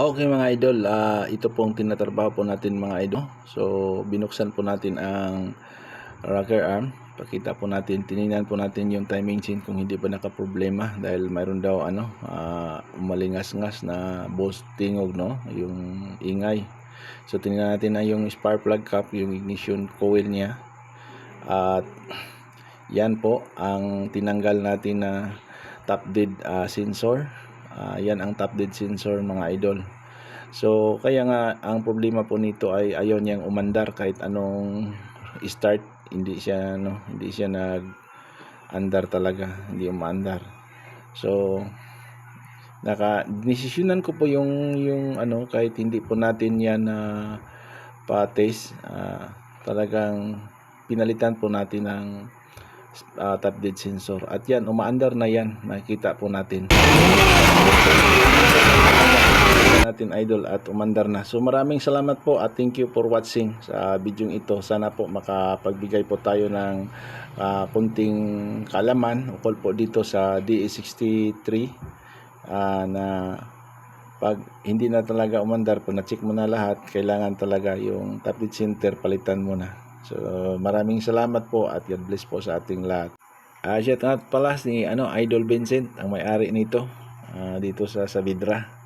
Okay mga idol, ito pong tinatrabaho po natin mga idol. So, binuksan po natin ang rocker arm. Pakita po natin, tinignan po natin yung timing chain kung hindi pa nakaproblema dahil mayroon daw umalingas-ngas na boss tingog, no, yung ingay. So, tingnan natin na yung spark plug cap, yung ignition coil niya. At yan po ang tinanggal natin na top dead sensor. Yan ang top dead sensor mga idol. So kaya nga ang problema po nito ay ayaw niyang umandar kahit anong start, hindi siya nag-andar talaga, hindi umaandar. So desisyonan ko po yung kahit hindi po natin yan pa-test, talagang pinalitan po natin ng top dead sensor at yan umaandar na, yan nakikita po natin idol at umandar na. So maraming salamat po at thank you for watching sa video ito. Sana po makapagbigay po tayo ng kunting kaalaman ukol po dito sa DE63 na pag hindi na talaga umandar po, na-check mo na lahat, kailangan talaga yung top dead center palitan mo na. So maraming salamat po at God bless po sa ating lahat. Shout out pala si Idol Vincent, ang may-ari nito dito sa Vidra.